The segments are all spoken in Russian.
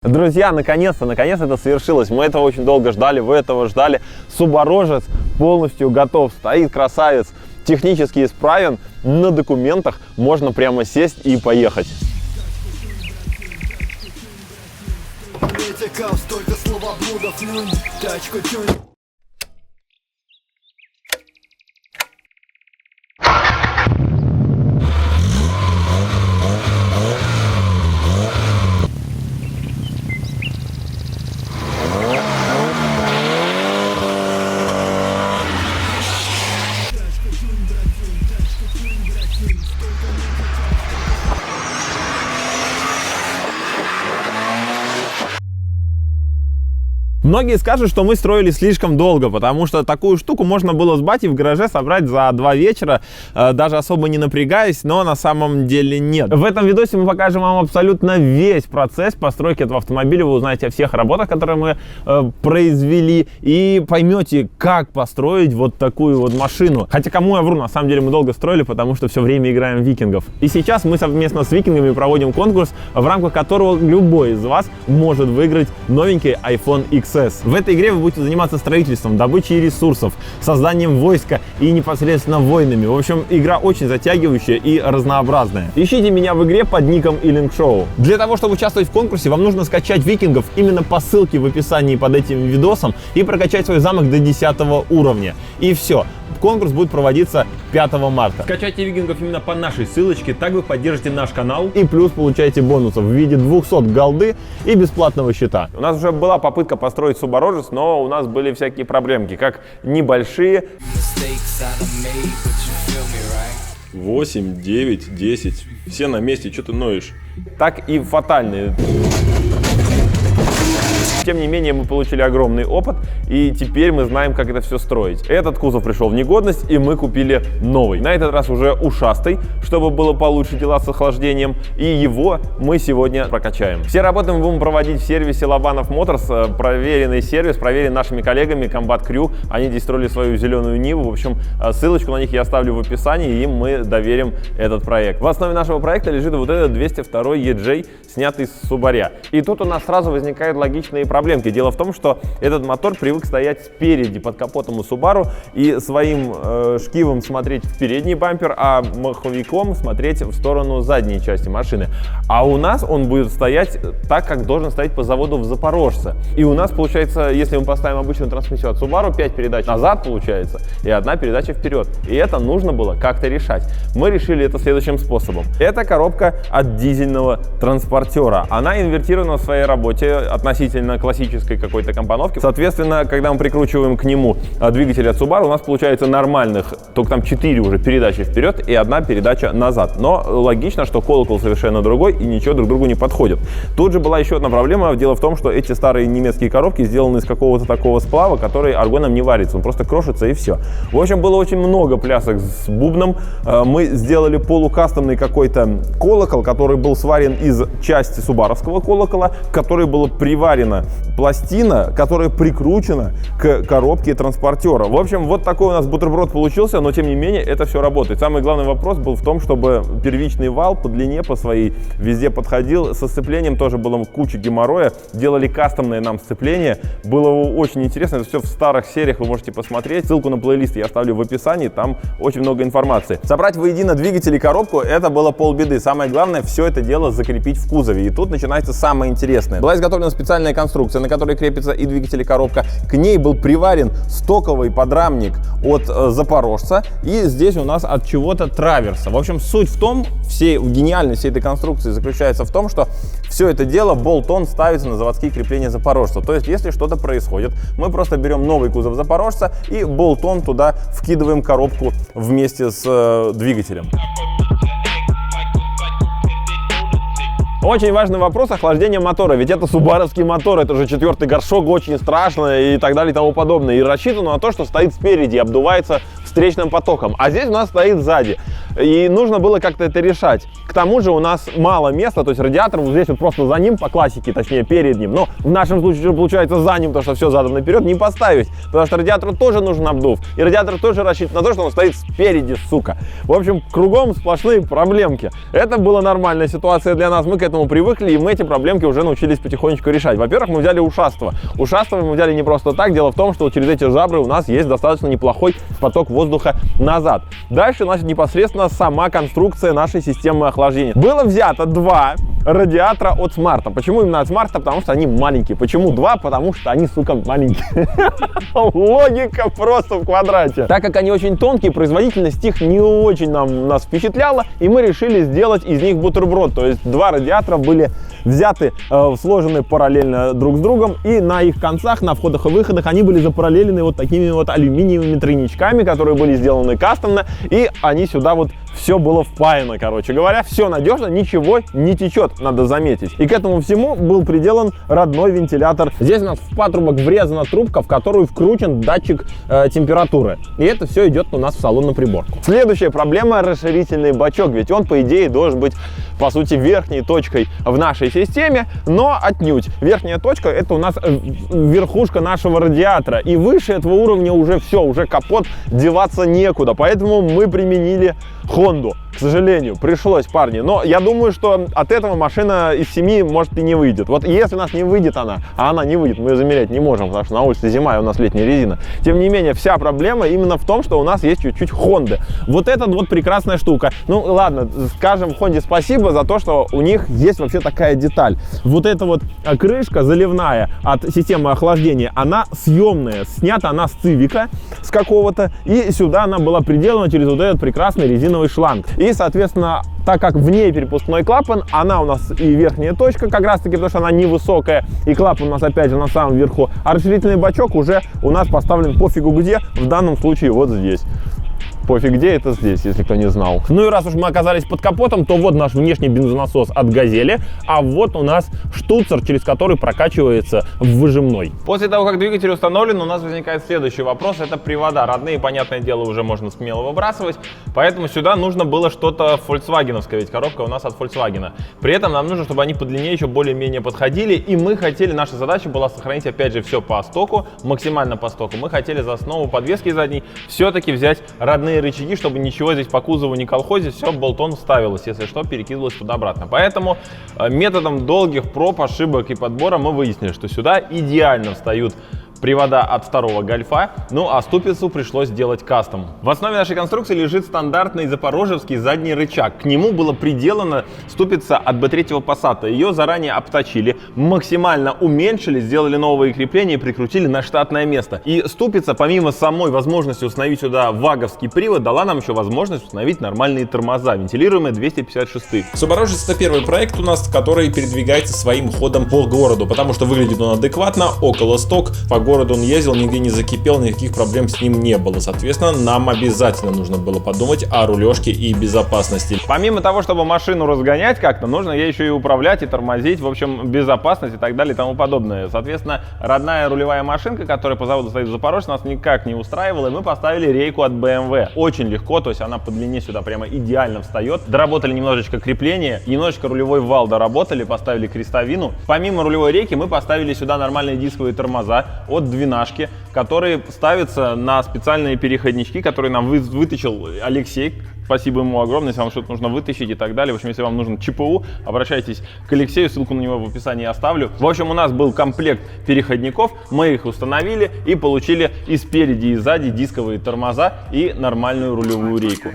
Друзья, наконец-то это совершилось. Мы этого очень долго ждали, вы этого ждали. Субарожец полностью готов, стоит красавец, технически исправен, на документах можно прямо сесть и поехать. Многие скажут, что мы строили слишком долго, потому что такую штуку можно было с батей в гараже собрать за 2 вечера, даже особо не напрягаясь, но на самом деле нет. В этом видосе мы покажем вам абсолютно весь процесс постройки этого автомобиля, вы узнаете о всех работах, которые мы произвели, и поймете, как построить вот такую вот машину. Хотя кому я вру, на самом деле мы долго строили, потому что все время играем в викингов. И сейчас мы совместно с викингами проводим конкурс, в рамках которого любой из вас может выиграть новенький iPhone XS. В этой игре вы будете заниматься строительством, добычей ресурсов, созданием войска и непосредственно войнами. В общем, игра очень затягивающая и разнообразная. Ищите меня в игре под ником iLinkShow. Для того, чтобы участвовать в конкурсе, вам нужно скачать викингов именно по ссылке в описании под этим видосом и прокачать свой замок до 10 уровня. И все. Конкурс будет проводиться 5 марта. Скачайте викингов именно по нашей ссылочке, так вы поддержите наш канал и плюс получаете бонусов в виде 200 голды и бесплатного счета. У нас уже была попытка построить субарожец, но у нас были всякие проблемки, как небольшие 8, 9, 10, все на месте, что ты ноешь, так и фатальные. Тем не менее, мы получили огромный опыт, и теперь мы знаем, как это все строить. Этот кузов пришел в негодность, и мы купили новый. На этот раз уже ушастый, чтобы было получше дела с охлаждением, и его мы сегодня прокачаем. Все работы мы будем проводить в сервисе Лобанов Моторс, проверенный сервис, проверен нашими коллегами Combat Crew. Они здесь строили свою зеленую Ниву. В общем, ссылочку на них я оставлю в описании, и им мы доверим этот проект. В основе нашего проекта лежит вот этот 202 EJ, снятый с Субаря. И тут у нас сразу возникают логичные проблемки. Дело в том, что этот мотор привык стоять спереди под капотом у Subaru и своим шкивом смотреть в передний бампер, а маховиком смотреть в сторону задней части машины. А у нас он будет стоять так, как должен стоять по заводу в Запорожце. И у нас получается, если мы поставим обычную трансмиссию от Subaru, 5 передач назад получается и 1 передача вперед. И это нужно было как-то решать. Мы решили это следующим способом. Это коробка от дизельного транспортера. Она инвертирована в своей работе относительно классической какой-то компоновки. Соответственно, когда мы прикручиваем к нему двигатель от Subaru, у нас получается нормальных, только там 4 уже передачи вперед и 1 передача назад. Но логично, что колокол совершенно другой и ничего друг другу не подходит. Тут же была еще одна проблема. Дело в том, что эти старые немецкие коробки сделаны из какого-то такого сплава, который аргоном не варится, он просто крошится и все. В общем, было очень много плясок с бубном. Мы сделали полукастомный какой-то колокол, который был сварен из части субаровского колокола, в который была приварена пластина, которая прикручена к коробке транспортера. В общем, вот такой у нас бутерброд получился, но тем не менее это все работает. Самый главный вопрос был в том, чтобы первичный вал по длине, по своей, везде подходил. Со сцеплением тоже было куча геморроя. Делали кастомное нам сцепление. Было очень интересно. Это все в старых сериях вы можете посмотреть. Ссылку на плейлист я оставлю в описании. Там очень много информации. Собрать воедино двигатель и коробку — это было полбеды. Самое главное — все это дело закрепить в кузове. И тут начинается самое интересное. Была изготовлена специальная конструкция, на которой крепится и двигатель, и коробка. К ней был приварен стоковый подрамник от Запорожца, и здесь у нас от чего-то траверса. В общем, суть в том, гениальность всей этой конструкции заключается в том, что все это дело болт-он ставится на заводские крепления Запорожца. То есть, если что-то происходит, мы просто берем новый кузов Запорожца и болт-он туда вкидываем коробку вместе с двигателем. Очень важный вопрос охлаждения мотора, ведь это субаровский мотор, это же 4-й горшок, очень страшно и так далее и тому подобное. И рассчитано на то, что стоит спереди и обдувается встречным потоком, а здесь у нас стоит сзади. и нужно было как-то это решать. К тому же у нас мало места, то есть радиатор вот здесь вот просто за ним по классике, точнее перед ним, но в нашем случае же получается за ним, потому что все задом наперед, не поставить, потому что радиатору тоже нужен обдув, и радиатор тоже рассчитан на то, что он стоит спереди, сука. В общем, кругом сплошные проблемки. Это была нормальная ситуация для нас, мы к этому привыкли, и мы эти проблемки уже научились потихонечку решать. Во-первых, мы взяли ушаство. Ушаство мы взяли не просто так, дело в том, что через эти жабры у нас есть достаточно неплохой поток воздуха назад. Дальше, значит, непосредственно сама конструкция нашей системы охлаждения. Было взято два радиатора от Смарта. Почему именно от Смарта? Потому что они маленькие. Почему два? Потому что они, сука, маленькие. Логика просто в квадрате. Так как они очень тонкие, производительность их не очень нас впечатляла, и мы решили сделать из них бутерброд. То есть два радиатора были взяты, сложены параллельно друг с другом, и на их концах, на входах и выходах, они были запараллелены вот такими вот алюминиевыми тройничками, которые были сделаны кастомно, и они сюда вот все было впаяно, короче говоря, все надежно, ничего не течет, надо заметить. И к этому всему был приделан родной вентилятор. Здесь у нас в патрубок врезана трубка, в которую вкручен датчик температуры. И это все идет у нас в салонную приборку. Следующая проблема — расширительный бачок, ведь он, по идее, должен быть, по сути, верхней точкой в нашей системе, но отнюдь. Верхняя точка — это у нас верхушка нашего радиатора, и выше этого уровня уже все, уже капот деваться некуда, поэтому мы применили Хонду. К сожалению, пришлось, парни. Но я думаю, что от этого машина из 7 может и не выйдет. Вот если у нас не выйдет она, а она не выйдет, мы ее замерять не можем, потому что на улице зима, и у нас летняя резина. Тем не менее, вся проблема именно в том, что у нас есть чуть-чуть Хонды. Вот эта вот прекрасная штука. Ну ладно, скажем Хонде спасибо за то, что у них есть вообще такая деталь. Вот эта вот крышка заливная от системы охлаждения, она съемная. Снята она с цивика, с какого-то, и сюда она была приделана через вот этот прекрасный резиновый шланг. И, соответственно, так как в ней перепускной клапан, она у нас и верхняя точка как раз таки, потому что она невысокая, и клапан у нас опять же на самом верху, а расширительный бачок уже у нас поставлен пофигу где, в данном случае вот здесь. Пофиг где, это здесь, если кто не знал. Ну и раз уж мы оказались под капотом, то вот наш внешний бензонасос от Газели, а вот у нас штуцер, через который прокачивается выжимной. После того, как двигатель установлен, у нас возникает следующий вопрос, это привода. Родные, понятное дело, уже можно смело выбрасывать, поэтому сюда нужно было что-то фольксвагеновское, ведь коробка у нас от Volkswagen. При этом нам нужно, чтобы они по длине еще более-менее подходили, и мы хотели, наша задача была сохранить опять же все по стоку, максимально по стоку. Мы хотели за основу подвески задней все-таки взять родные рычаги, чтобы ничего здесь по кузову не колхозить, все болтон вставилось, если что, перекидывалось туда-обратно. Поэтому методом долгих проб, ошибок и подбора мы выяснили, что сюда идеально встают привода от второго гольфа, ну а ступицу пришлось делать кастом. В основе нашей конструкции лежит стандартный запорожецкий задний рычаг. К нему была приделана ступица от B3 Passat. Ее заранее обточили, максимально уменьшили, сделали новые крепления и прикрутили на штатное место. И ступица, помимо самой возможности установить сюда ваговский привод, дала нам еще возможность установить нормальные тормоза, вентилируемые 256. Суборожец — это первый проект у нас, который передвигается своим ходом по городу, потому что выглядит он адекватно, около сток, по городу он ездил, нигде не закипел, никаких проблем с ним не было. Соответственно, нам обязательно нужно было подумать о рулежке и безопасности. Помимо того, чтобы машину разгонять как-то, нужно ей еще и управлять, и тормозить, в общем, безопасность и так далее и тому подобное. Соответственно, родная рулевая машинка, которая по заводу стоит в Запорожце, нас никак не устраивала, и мы поставили рейку от BMW. Очень легко, то есть она по длине сюда прямо идеально встает. Доработали немножечко крепление, немножечко рулевой вал доработали, поставили крестовину. Помимо рулевой рейки мы поставили сюда нормальные дисковые тормоза от двенашки, которые ставятся на специальные переходнички, которые нам вытащил Алексей. Спасибо ему огромное, если вам что-то нужно вытащить и так далее. В общем, если вам нужен ЧПУ, обращайтесь к Алексею, ссылку на него в описании оставлю. В общем, у нас был комплект переходников, мы их установили и получили и спереди, и сзади дисковые тормоза и нормальную рулевую рейку.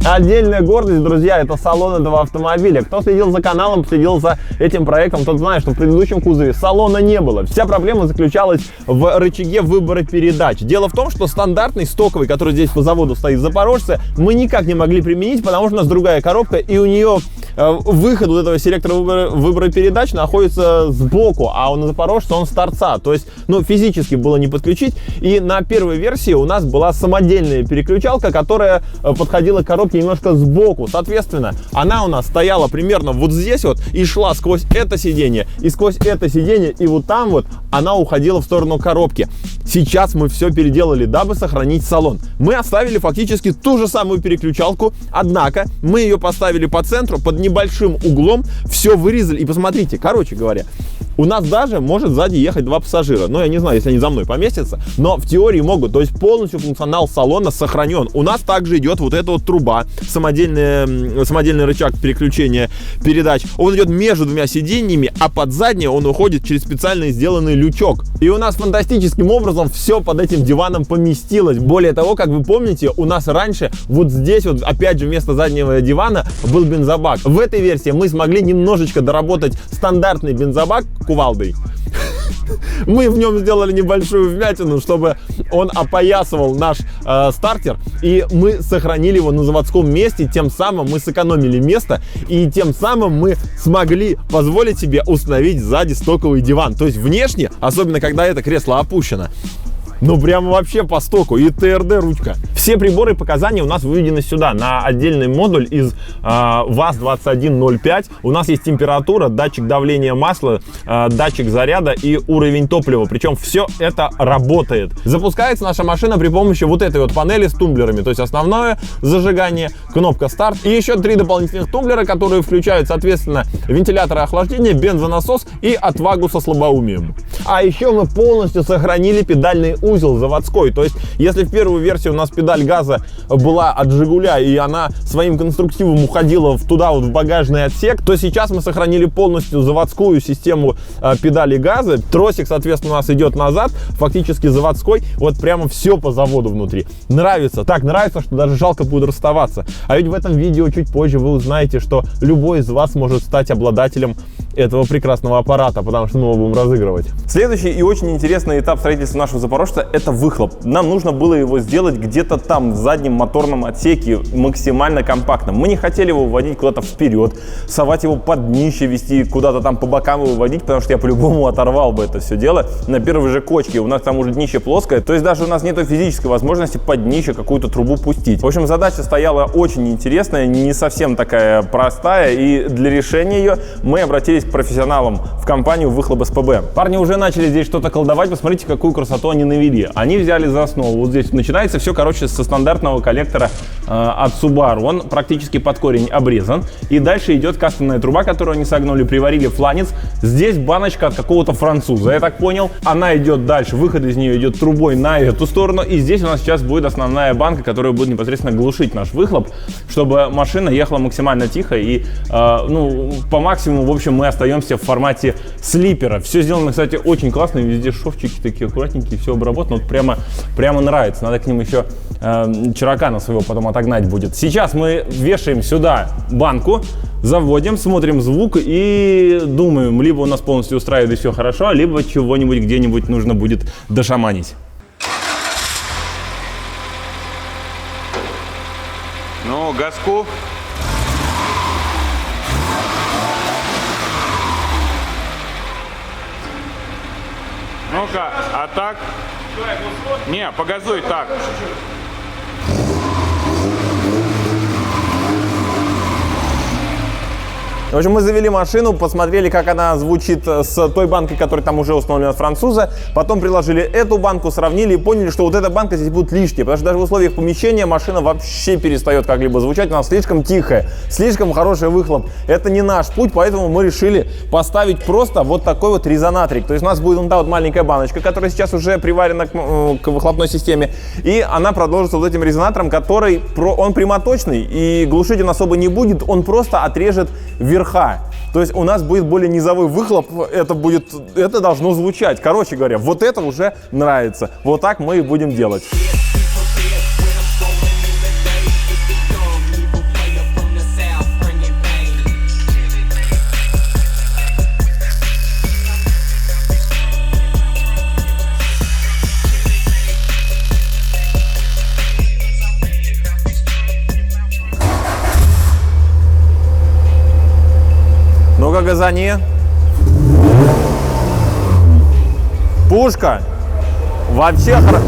Отдельная гордость, друзья, это салон этого автомобиля. Кто следил за каналом, следил за этим проектом, тот знает, что в предыдущем кузове салона не было. Вся проблема заключалась в рычаге выбора передач. Дело в том, что стандартный стоковый, который здесь по заводу стоит в Запорожце, мы никак не могли применить, потому что у нас другая коробка, и у нее выход вот этого селектора выбора передач находится сбоку, а у Запорожца он с торца. То есть, ну, физически было не подключить. И на первой версии у нас была самодельная переключалка, которая подходила к коробке немножко сбоку. Соответственно, она у нас стояла примерно вот здесь вот и шла сквозь это сиденье, и сквозь это сиденье, и вот там вот она уходила в сторону коробки. Сейчас мы все переделали, дабы сохранить салон. Мы оставили фактически ту же самую переключалку, однако мы ее поставили по центру, под небольшим углом, все вырезали. И посмотрите, короче говоря, у нас даже может сзади ехать 2 пассажира. Ну, я не знаю, если они за мной поместятся, но в теории могут. То есть полностью функционал салона сохранен. У нас также идет вот эта вот труба, самодельный рычаг переключения передач. Он идет между 2 сиденьями, а под заднее он уходит через специально сделанный лючок. И у нас фантастическим образом все под этим диваном поместилось. Более того, как вы помните, у нас раньше вот здесь вот, опять же, вместо заднего дивана был бензобак. В этой версии мы смогли немножечко доработать стандартный бензобак кувалдой. Мы в нем сделали небольшую вмятину, чтобы он опоясывал наш стартер, и мы сохранили его на заводском месте. Тем самым мы сэкономили место, и тем самым мы смогли позволить себе установить сзади стоковый диван. То есть внешне, особенно когда это кресло опущено, ну прямо вообще по стоку, и ТРД ручка. Все приборы и показания у нас выведены сюда, на отдельный модуль из ВАЗ-2105. У нас есть температура, датчик давления масла, датчик заряда и уровень топлива. Причем все это работает. Запускается наша машина при помощи вот этой вот панели с тумблерами. То есть основное зажигание, кнопка старт и еще 3 дополнительных тумблера, которые включают, соответственно, вентилятор охлаждения, бензонасос и отвагу со слабоумием. А еще мы полностью сохранили педальный узел заводской. То есть, если в первую версию у нас педаль газа была от Жигуля, и она своим конструктивом уходила туда вот в багажный отсек, то сейчас мы сохранили полностью заводскую систему педали газа. Тросик, соответственно, у нас идет назад, фактически заводской. Вот прямо все по заводу внутри. Нравится. Так нравится, что даже жалко будет расставаться. А ведь в этом видео чуть позже вы узнаете, что любой из вас может стать обладателем этого прекрасного аппарата, потому что мы его будем разыгрывать. Следующий и очень интересный этап строительства нашего Запорожца — это выхлоп. Нам нужно было его сделать где-то там, в заднем моторном отсеке, максимально компактно. Мы не хотели его вводить куда-то вперед, совать его под днище, вести куда-то там по бокам его вводить, потому что я по-любому оторвал бы это все дело на первой же кочке. У нас там уже днище плоское, то есть даже у нас нет физической возможности под днище какую-то трубу пустить. В общем, задача стояла очень интересная, не совсем такая простая, и для решения ее мы обратились к профессионалам в компанию Выхлоп СПБ. Парни уже начали здесь что-то колдовать, посмотрите, какую красоту они навели. Они взяли за основу, вот здесь начинается все, короче, со стандартного коллектора от Subaru. Он практически под корень обрезан, и дальше идет кастомная труба, которую они согнули, приварили фланец. Здесь баночка от какого-то француза, я так понял. Она идет дальше, выход из нее идет трубой на эту сторону, и здесь у нас сейчас будет основная банка, которая будет непосредственно глушить наш выхлоп, чтобы машина ехала максимально тихо, и ну, по максимуму, в общем, мы остаемся в формате слипера. Все сделано, кстати, очень классно, везде шовчики такие аккуратненькие, все обработано, вот прямо нравится. Надо к ним еще чирокана своего потом отогнать будет. Сейчас мы вешаем сюда банку, заводим, смотрим звук и думаем, либо у нас полностью устраивает и все хорошо, либо чего-нибудь где-нибудь нужно будет дошаманить. Ну, газку. Ну-ка, а так? Не, погазуй так. В общем, мы завели машину, посмотрели, как она звучит с той банкой, которая там уже установлена от француза. Потом приложили эту банку, сравнили и поняли, что вот эта банка здесь будет лишняя. Потому что даже в условиях помещения машина вообще перестает как-либо звучать. Она слишком тихая, слишком хороший выхлоп. Это не наш путь, поэтому мы решили поставить просто вот такой вот резонаторик. То есть у нас будет вот та вот маленькая баночка, которая сейчас уже приварена к выхлопной системе. И она продолжится вот этим резонатором, который он прямоточный и глушить он особо не будет. Он просто отрежет верха. То есть у нас будет более низовой выхлоп, это должно звучать. Короче говоря, вот это уже нравится. Вот так мы и будем делать. Ну-ка, газани. Пушка. Вообще хорошо.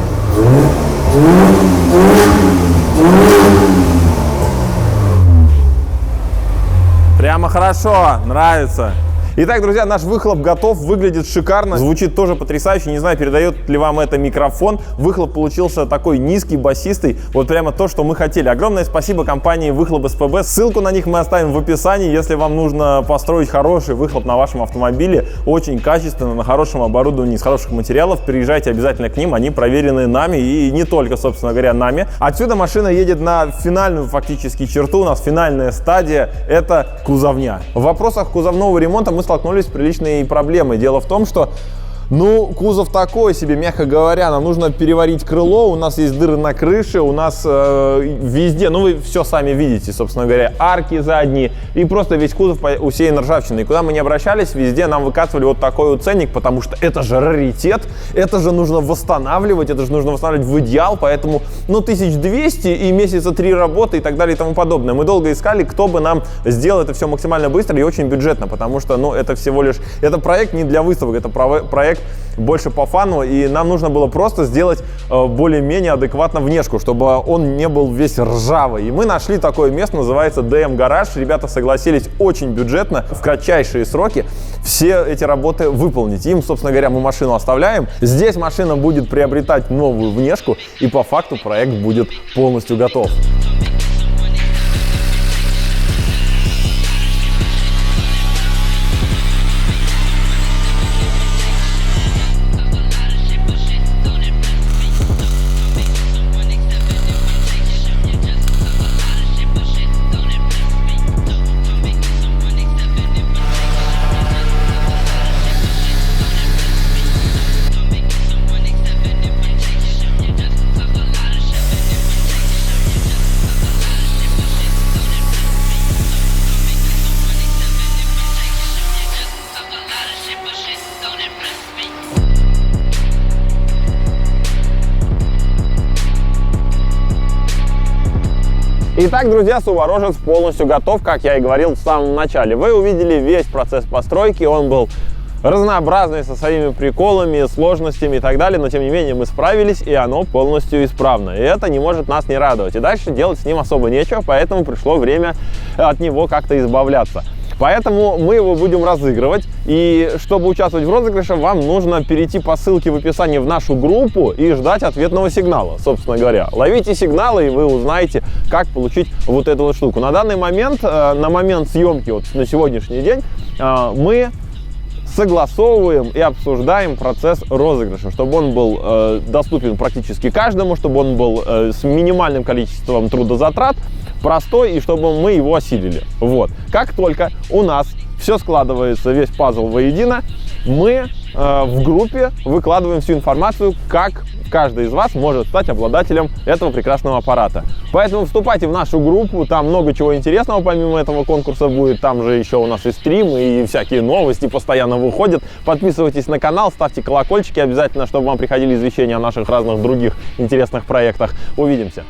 Прямо хорошо, нравится. Итак, друзья, наш выхлоп готов, выглядит шикарно, звучит тоже потрясающе. Не знаю, передает ли вам это микрофон. Выхлоп получился такой низкий, басистый, вот прямо то, что мы хотели. Огромное спасибо компании Выхлоп СПБ. Ссылку на них мы оставим в описании, если вам нужно построить хороший выхлоп на вашем автомобиле, очень качественно, на хорошем оборудовании, из хороших материалов. Приезжайте обязательно к ним, они проверены нами и не только, собственно говоря, нами. Отсюда машина едет на финальную фактически черту, у нас финальная стадия, это кузовня. В вопросах кузовного ремонта мы столкнулись с приличной проблемой. Дело в том, что кузов такой себе, мягко говоря, нам нужно переварить крыло, у нас есть дыры на крыше, у нас везде, вы все сами видите, собственно говоря, арки задние, и просто весь кузов усеян ржавчиной. И куда мы не обращались, везде нам выкатывали вот такой вот ценник, потому что это же раритет, это же нужно восстанавливать, это же нужно восстанавливать в идеал, поэтому, 1200 и месяца 3 работы и так далее и тому подобное. Мы долго искали, кто бы нам сделал это все максимально быстро и очень бюджетно, потому что, это всего лишь, это проект не для выставок, это проект больше по фану, и нам нужно было просто сделать более-менее адекватно внешку, чтобы он не был весь ржавый. И мы нашли такое место, называется DM Garage. Ребята согласились очень бюджетно, в кратчайшие сроки все эти работы выполнить. Им, собственно говоря, мы машину оставляем. Здесь машина будет приобретать новую внешку, и по факту проект будет полностью готов. Итак, друзья, Subarojets полностью готов, как я и говорил в самом начале. Вы увидели весь процесс постройки, он был разнообразный, со своими приколами, сложностями и так далее, но тем не менее мы справились, и оно полностью исправно. И это не может нас не радовать. И дальше делать с ним особо нечего, поэтому пришло время от него как-то избавляться. Поэтому мы его будем разыгрывать, и чтобы участвовать в розыгрыше, вам нужно перейти по ссылке в описании в нашу группу и ждать ответного сигнала, собственно говоря. Ловите сигналы, и вы узнаете, как получить вот эту вот штуку. На данный момент, на момент съемки, вот на сегодняшний день, мы согласовываем и обсуждаем процесс розыгрыша, чтобы он был доступен практически каждому, чтобы он был с минимальным количеством трудозатрат, простой, и чтобы мы его осилили. Вот. Как только у нас все складывается, весь пазл воедино, мы в группе выкладываем всю информацию, как каждый из вас может стать обладателем этого прекрасного аппарата. Поэтому вступайте в нашу группу, там много чего интересного помимо этого конкурса будет, там же еще у нас и стримы, и всякие новости постоянно выходят. Подписывайтесь на канал, ставьте колокольчики обязательно, чтобы вам приходили извещения о наших разных других интересных проектах. Увидимся!